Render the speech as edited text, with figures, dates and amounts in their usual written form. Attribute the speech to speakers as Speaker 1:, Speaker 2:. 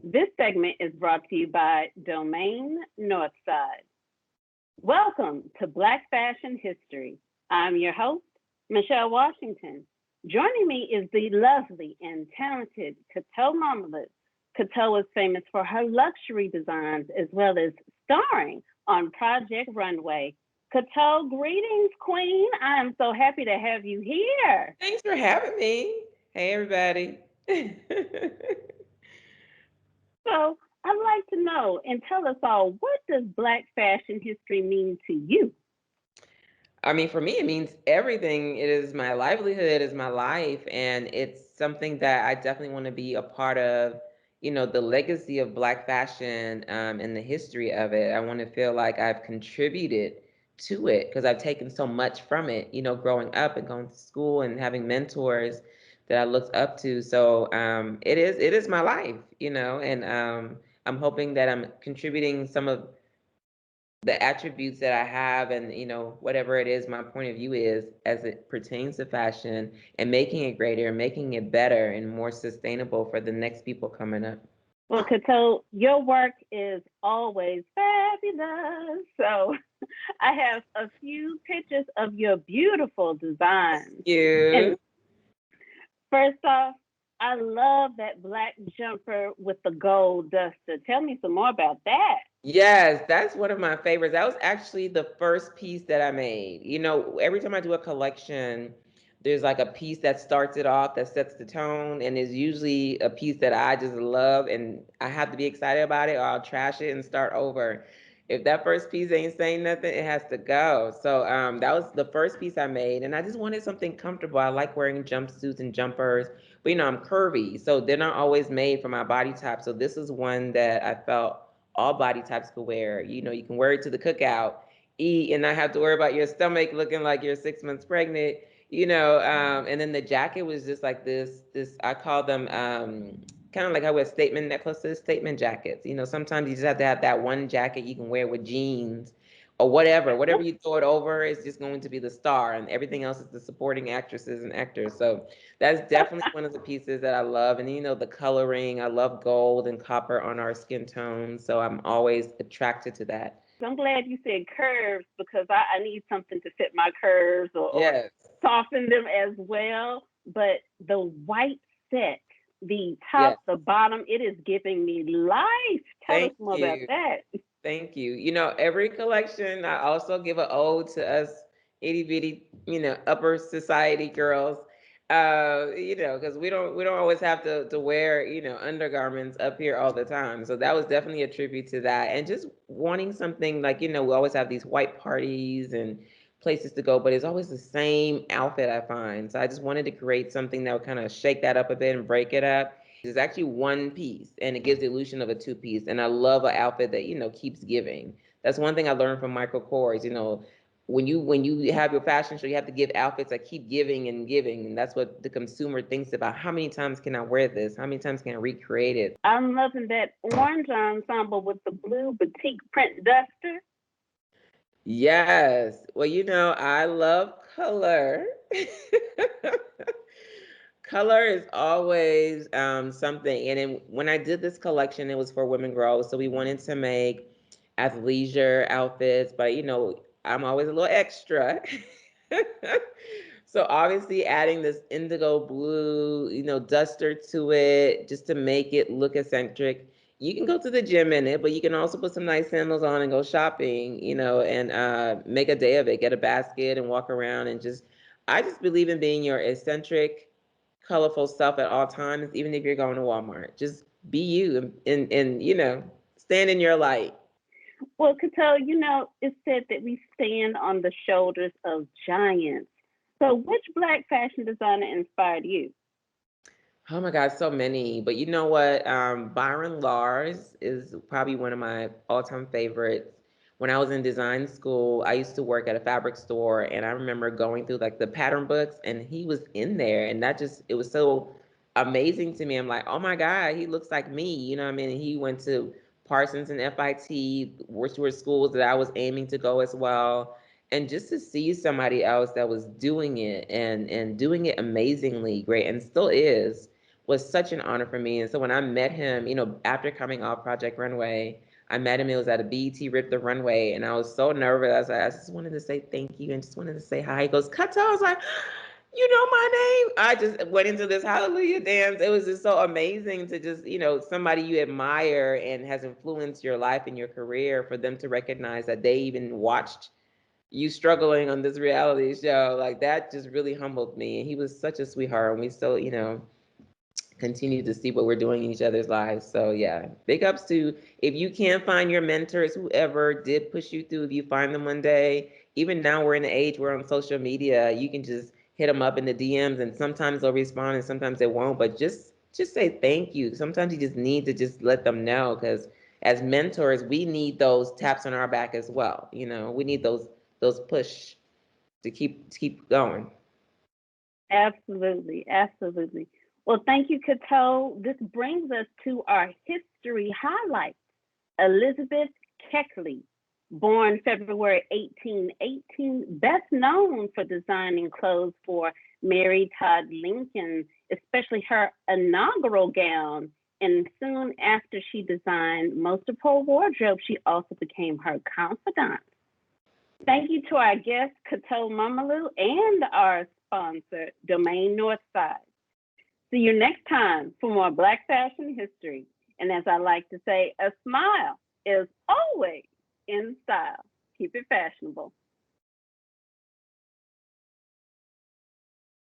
Speaker 1: This segment is brought to you by Domain Northside. Welcome to Black Fashion History. I'm your host, Michelle Washington. Joining me is the lovely and talented Korto Momolu. Korto is famous for her luxury designs as well as starring on Project Runway. Korto, greetings, Queen. I am so happy to have you here.
Speaker 2: Thanks for having me. Hey, everybody.
Speaker 1: So, I'd like to know and tell us all, what does Black fashion history mean to you?
Speaker 2: I mean, for me, it means everything. It is my livelihood, it is my life, and it's something that I definitely want to be a part of. The legacy of Black fashion and the history of it. I want to feel like I've contributed to it because I've taken so much from it. Growing up and going to school and having mentors that I looked up to. So it is my life. And I'm hoping that I'm contributing some of the attributes that I have and whatever it is my point of view is as it pertains to fashion and making it greater and making it better and more sustainable for the next people coming up.
Speaker 1: Well, Kato, your work is always fabulous. So I have a few pictures of your beautiful designs. And
Speaker 2: You.
Speaker 1: first off, I love that black jumper with the gold duster. Tell me some more about that.
Speaker 2: Yes, that's one of my favorites. That was actually the first piece that I made. Every time I do a collection, there's like a piece that starts it off that sets the tone, and is usually a piece that I just love, and I have to be excited about it, or I'll trash it and start over. If that first piece ain't saying nothing, it has to go. So that was the first piece I made, and I just wanted something comfortable. I like wearing jumpsuits and jumpers, but I'm curvy, so they're not always made for my body type. So this is one that I felt all body types could wear. You can wear it to the cookout, eat, and not have to worry about your stomach looking like you're 6 months pregnant. And then the jacket was just like this. I call them kind of like I wear statement necklaces, statement jackets. Sometimes you just have to have that one jacket you can wear with jeans or whatever you throw it over is just going to be the star, and everything else is the supporting actresses and actors. So that's definitely one of the pieces that I love. And the coloring, I love gold and copper on our skin tones, so I'm always attracted to that.
Speaker 1: I'm glad you said curves because I need something to fit my curves or
Speaker 2: Yes,
Speaker 1: soften them as well. But the white set, the
Speaker 2: yes.
Speaker 1: top, the bottom, it is giving me life. Tell us
Speaker 2: Thank
Speaker 1: more about
Speaker 2: you.
Speaker 1: that.
Speaker 2: Thank you. Every collection, I also give an ode to us itty bitty, upper society girls. Because we don't always have to wear, undergarments up here all the time. So that was definitely a tribute to that. And just wanting something like, we always have these white parties and places to go, but it's always the same outfit I find. So I just wanted to create something that would kind of shake that up a bit and break it up. It's actually one piece and it gives the illusion of a two piece. And I love an outfit that, keeps giving. That's one thing I learned from Michael Kors. When you have your fashion show, you have to give outfits that keep giving and giving. And that's what the consumer thinks about. How many times can I wear this? How many times can I recreate it?
Speaker 1: I'm loving that orange ensemble with the blue batik print duster.
Speaker 2: Yes. Well, I love color. Color is always something. And then when I did this collection, it was for Women Grow. So we wanted to make athleisure outfits, but I'm always a little extra. So obviously adding this indigo blue, duster to it just to make it look eccentric. You can go to the gym in it, but you can also put some nice sandals on and go shopping, and make a day of it. Get a basket and walk around and I just believe in being your eccentric, colorful self at all times, even if you're going to Walmart. Just be you and stand in your light.
Speaker 1: Well, Cato, it's said that we stand on the shoulders of giants. So, which black fashion designer inspired you?
Speaker 2: Oh my God, so many. But you know what? Byron Lars is probably one of my all-time favorites. When I was in design school, I used to work at a fabric store, and I remember going through like the pattern books, and he was in there, and it was so amazing to me. I'm like, oh my God, he looks like me. You know what I mean? And he went to Parsons and FIT, which were schools that I was aiming to go as well. And just to see somebody else that was doing it and doing it amazingly great and still is was such an honor for me. And so when I met him, after coming off Project Runway, I met him. It was at a BET Rip the Runway, and I was so nervous. I just wanted to say thank you and just wanted to say hi. He goes, Kato. I was like, you know my name. I just went into this hallelujah dance. It was just so amazing to just, somebody you admire and has influenced your life and your career, for them to recognize that they even watched you struggling on this reality show. Like, that just really humbled me. And he was such a sweetheart. And we still, continue to see what we're doing in each other's lives. So yeah, big ups to, if you can't find your mentors, whoever did push you through, if you find them one day. Even now we're in the age where on social media, you can just hit them up in the DMs, and sometimes they'll respond and sometimes they won't, but just say thank you. Sometimes you just need to just let them know, because as mentors, we need those taps on our back as well. We need those push to keep going.
Speaker 1: Absolutely, absolutely. Well, thank you, Cato. This brings us to our history highlights. Elizabeth Keckley, born February 1818, best known for designing clothes for Mary Todd Lincoln, especially her inaugural gown. And soon after she designed most of her wardrobe, she also became her confidant. Thank you to our guest, Korto Momolu, and our sponsor, Domain Northside. See you next time for more Black fashion history. And as I like to say, a smile is always in style. Keep it fashionable.